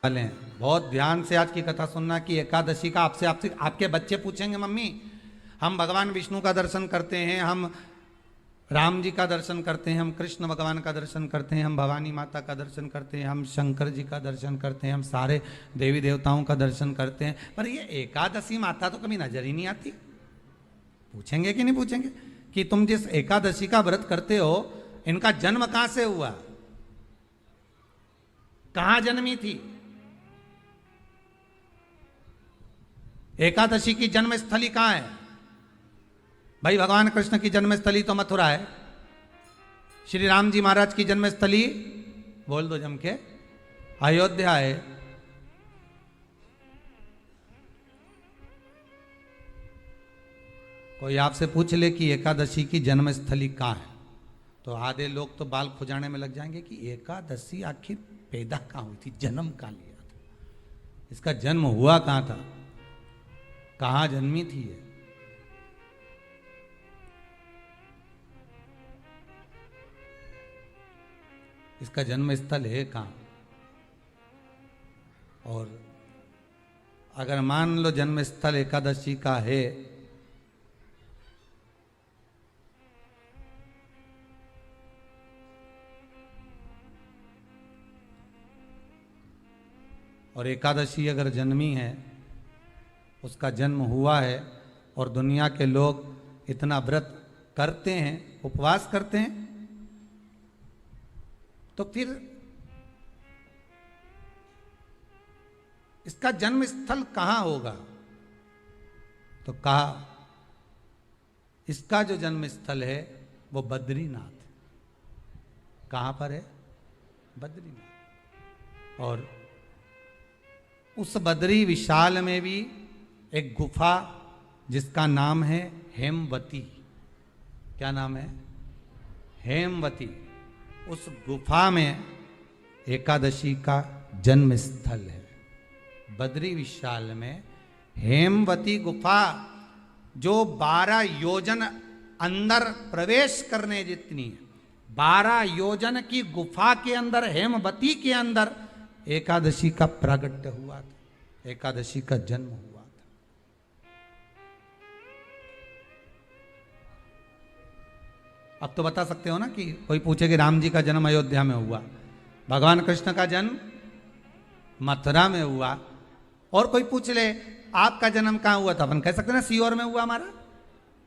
वाले हैं। बहुत ध्यान से आज की कथा सुनना कि एकादशी का आपसे आपसे आपके बच्चे पूछेंगे, मम्मी हम भगवान विष्णु का दर्शन करते हैं, हम राम जी का दर्शन करते हैं, हम कृष्ण भगवान का दर्शन करते हैं, हम भवानी माता का दर्शन करते हैं, हम शंकर जी का दर्शन करते हैं, हम सारे देवी देवताओं का दर्शन करते हैं, पर ये एकादशी माता तो कभी नजर ही नहीं आती। पूछेंगे कि नहीं पूछेंगे कि तुम जिस एकादशी का व्रत करते हो इनका जन्म कहां से हुआ, कहां जन्मी थी? एकादशी की जन्मस्थली कहां है? भाई भगवान कृष्ण की जन्मस्थली तो मथुरा है, श्री राम जी महाराज की जन्मस्थली बोल दो जम के अयोध्या है। कोई आपसे पूछ ले कि एकादशी की जन्मस्थली कहां है तो आधे लोग तो बाल खुजाने में लग जाएंगे कि एकादशी आखिर पैदा कहां हुई थी, जन्म कहां लिया था, इसका जन्म हुआ कहां था, कहां जन्मी थी ये? इसका जन्म स्थल है कहां? और अगर मान लो जन्म स्थल एकादशी का है और एकादशी अगर जन्मी है, उसका जन्म हुआ है और दुनिया के लोग इतना व्रत करते हैं, उपवास करते हैं, तो फिर इसका जन्म स्थल कहां होगा? तो कहा इसका जो जन्म स्थल है वो बद्रीनाथ। कहां पर है? बद्रीनाथ। और उस बद्री विशाल में भी एक गुफा जिसका नाम है हेमवती। क्या नाम है? हेमवती। उस गुफा में एकादशी का जन्म स्थल है। बद्री विशाल में हेमवती गुफा जो 12 योजन अंदर प्रवेश करने जितनी है, 12 योजन की गुफा के अंदर, हेमवती के अंदर एकादशी का प्रागट्य हुआ था, एकादशी का जन्म हुआ था। अब तो बता सकते हो ना कि कोई पूछे कि राम जी का जन्म अयोध्या में हुआ, भगवान कृष्ण का जन्म मथुरा में हुआ, और कोई पूछ ले आपका जन्म कहां हुआ था, अपन कह सकते ना सीहोर में हुआ हमारा।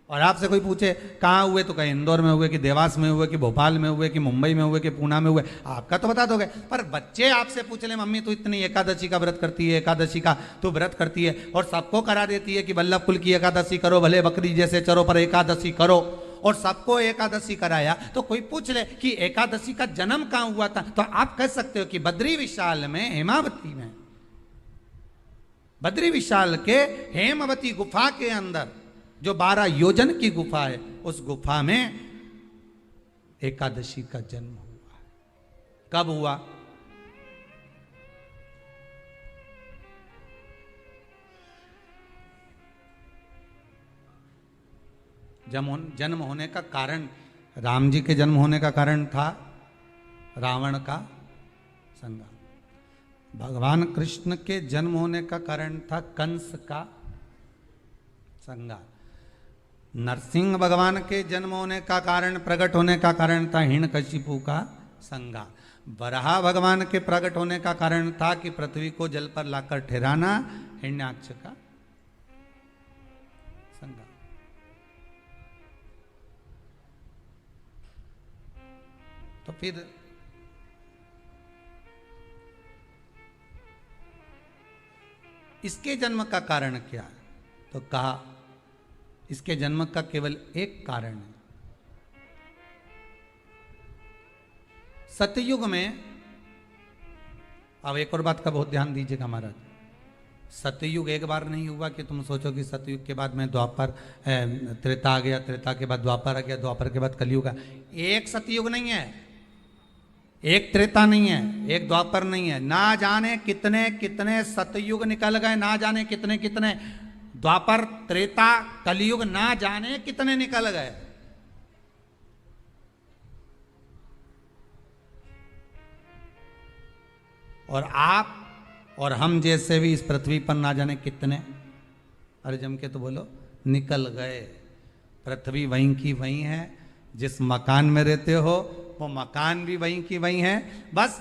और आपसे कोई पूछे कहां हुए तो कहीं इंदौर में हुए, कि देवास में हुए, कि भोपाल में हुए, कि मुंबई में हुए, कि पूना में हुए, आपका तो बता दोगे। पर बच्चे आपसे पूछ ले मम्मी तू इतनी एकादशी का व्रत करती है, एकादशी का तू व्रत करती है और सबको करा देती है कि वल्लभ कुल की एकादशी करो, भले बकरी जैसे चरो पर एकादशी करो, और सबको एकादशी कराया, तो कोई पूछ ले कि एकादशी का जन्म कहां हुआ था, तो आप कह सकते हो कि बद्री विशाल में, हेमावती में, बद्री विशाल के हेमवती गुफा के अंदर जो 12 योजन की गुफा है, उस गुफा में एकादशी का जन्म हुआ। कब हुआ? जन्म होने का कारण, राम जी के जन्म होने का कारण था रावण का संहार। भगवान कृष्ण के जन्म होने का कारण था कंस का संहार। नरसिंह भगवान के जन्म होने का कारण, प्रकट होने का कारण था हिरण्यकशिपु का संहार। वराह भगवान के प्रकट होने का कारण था कि पृथ्वी को जल पर लाकर ठहराना, हिरण्याक्ष का संहार। तो फिर इसके जन्म का कारण क्या है? तो कहा इसके जन्म का केवल एक कारण है। सतयुग में, अब एक और बात का बहुत ध्यान दीजिएगा महाराज, सतयुग एक बार नहीं हुआ कि तुम सोचो कि सतयुग के बाद में द्वापर, त्रेता आ गया, त्रेता के बाद द्वापर आ गया, द्वापर के बाद कलयुग आ। एक सतयुग नहीं है, एक त्रेता नहीं है, एक द्वापर नहीं है, ना जाने कितने कितने सतयुग निकल गए, ना जाने कितने कितने द्वापर, त्रेता, कलयुग, ना जाने कितने निकल गए। और आप और हम जैसे भी इस पृथ्वी पर ना जाने कितने, अरे जम के तो बोलो, निकल गए। पृथ्वी वहीं की वहीं है, जिस मकान में रहते हो वो मकान भी वहीं की वहीं है। बस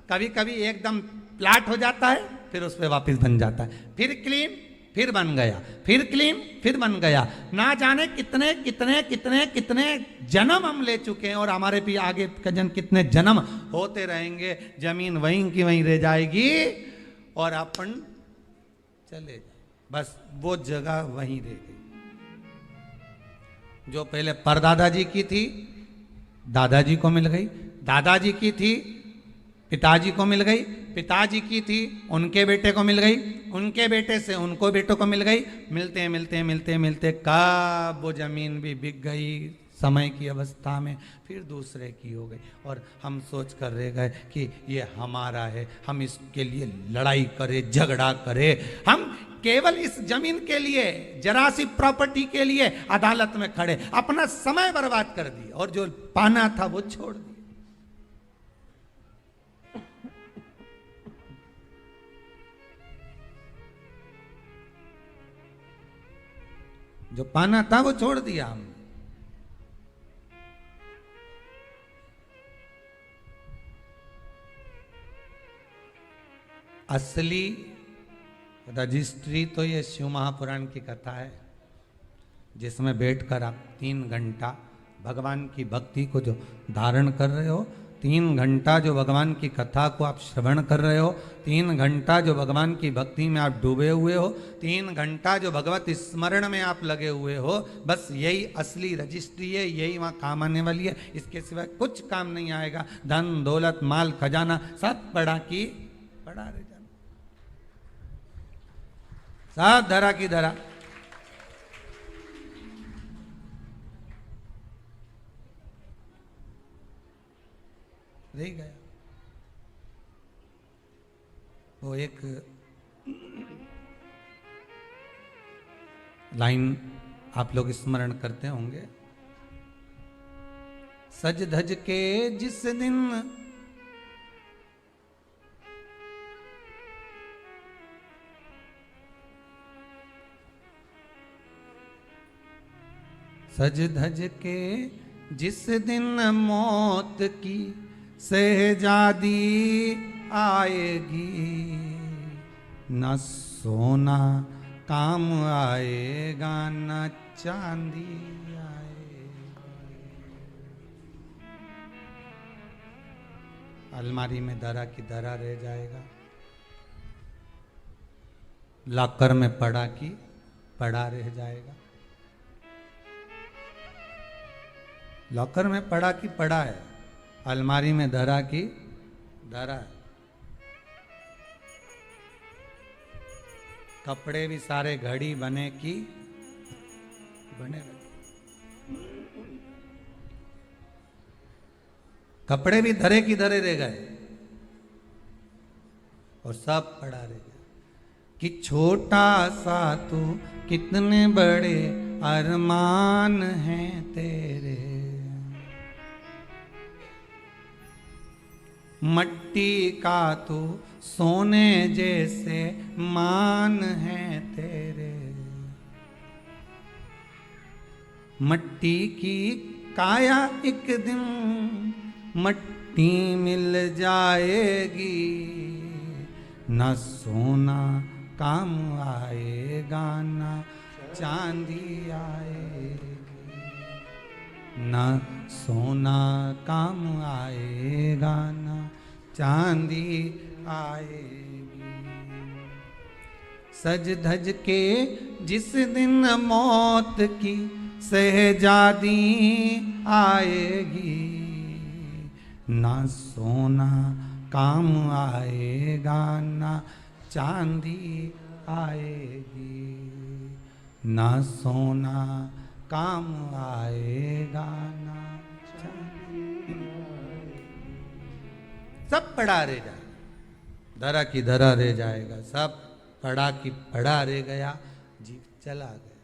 कभी कभी एकदम प्लाट हो जाता है, फिर उस पर वापस बन जाता है, फिर क्लीन, फिर बन गया, फिर क्लीन, फिर बन गया। ना जाने कितने कितने कितने कितने जन्म हम ले चुके हैं और हमारे भी आगे का जन्म कितने जन्म होते रहेंगे। जमीन वहीं की वहीं रह जाएगी और अपन चले जाए, बस वो जगह वहीं रह गई। जो पहले परदादा जी की थी दादाजी को मिल गई, दादाजी की थी पिताजी को मिल गई, पिताजी की थी उनके बेटे को मिल गई, उनके बेटे से उनको बेटों को मिल गई। मिलते मिलते मिलते मिलते कब वो जमीन भी बिक गई समय की अवस्था में, फिर दूसरे की हो गई। और हम सोच कर रह गए कि ये हमारा है, हम इसके लिए लड़ाई करें, झगड़ा करें। हम केवल इस जमीन के लिए, जरा सी प्रॉपर्टी के लिए अदालत में खड़े, अपना समय बर्बाद कर दिया और जो पाना था वो छोड़ दिया। जो पाना था वो छोड़ दिया हमने। असली रजिस्ट्री तो ये शिव महापुराण की कथा है, जिसमें बैठकर आप 3 घंटा भगवान की भक्ति को जो धारण कर रहे हो, 3 घंटा जो भगवान की कथा को आप श्रवण कर रहे हो, 3 घंटा जो भगवान की भक्ति में आप डूबे हुए हो, 3 घंटा जो भगवत स्मरण में आप लगे हुए हो, बस यही असली रजिस्ट्री है, यही वहाँ काम आने वाली है। इसके सिवाय कुछ काम नहीं आएगा। धन दौलत माल खजाना सब पड़ा की पड़ा रह जाना, सब धरा की धरा। रह गया। वो एक लाइन आप लोग स्मरण करते होंगे, सज धज के जिस दिन सज धज के जिस दिन मौत की शहजादी आएगी, न सोना काम आएगा न चांदी आएगी। अलमारी में धरा की धरा रह जाएगा, लॉकर में पड़ा की पड़ा रह जाएगा। लॉकर में पड़ा की पड़ा है, अलमारी में धरा की धरा है। कपड़े भी सारे घड़ी बने की बने, कपड़े भी धरे की धरे रह गए और सब पड़ा रह गया। कि छोटा सा तू कितने बड़े अरमान हैं तेरे, मट्टी का तू सोने जैसे मान है तेरे। मट्टी की काया एक दिन मट्टी मिल जाएगी, न सोना काम आएगा न चांदी आएगी, न सोना काम आएगा न चांदी आएगी। सज धज के जिस दिन मौत की शहजादी आएगी, ना सोना काम आएगा ना चांदी आएगी, ना सोना काम आएगा ना चांदी आएगी। सब पड़ा रह जाएगा, धरा की धरा रह जाएगा, सब पड़ा की पड़ा रह गया, जीव चला गया।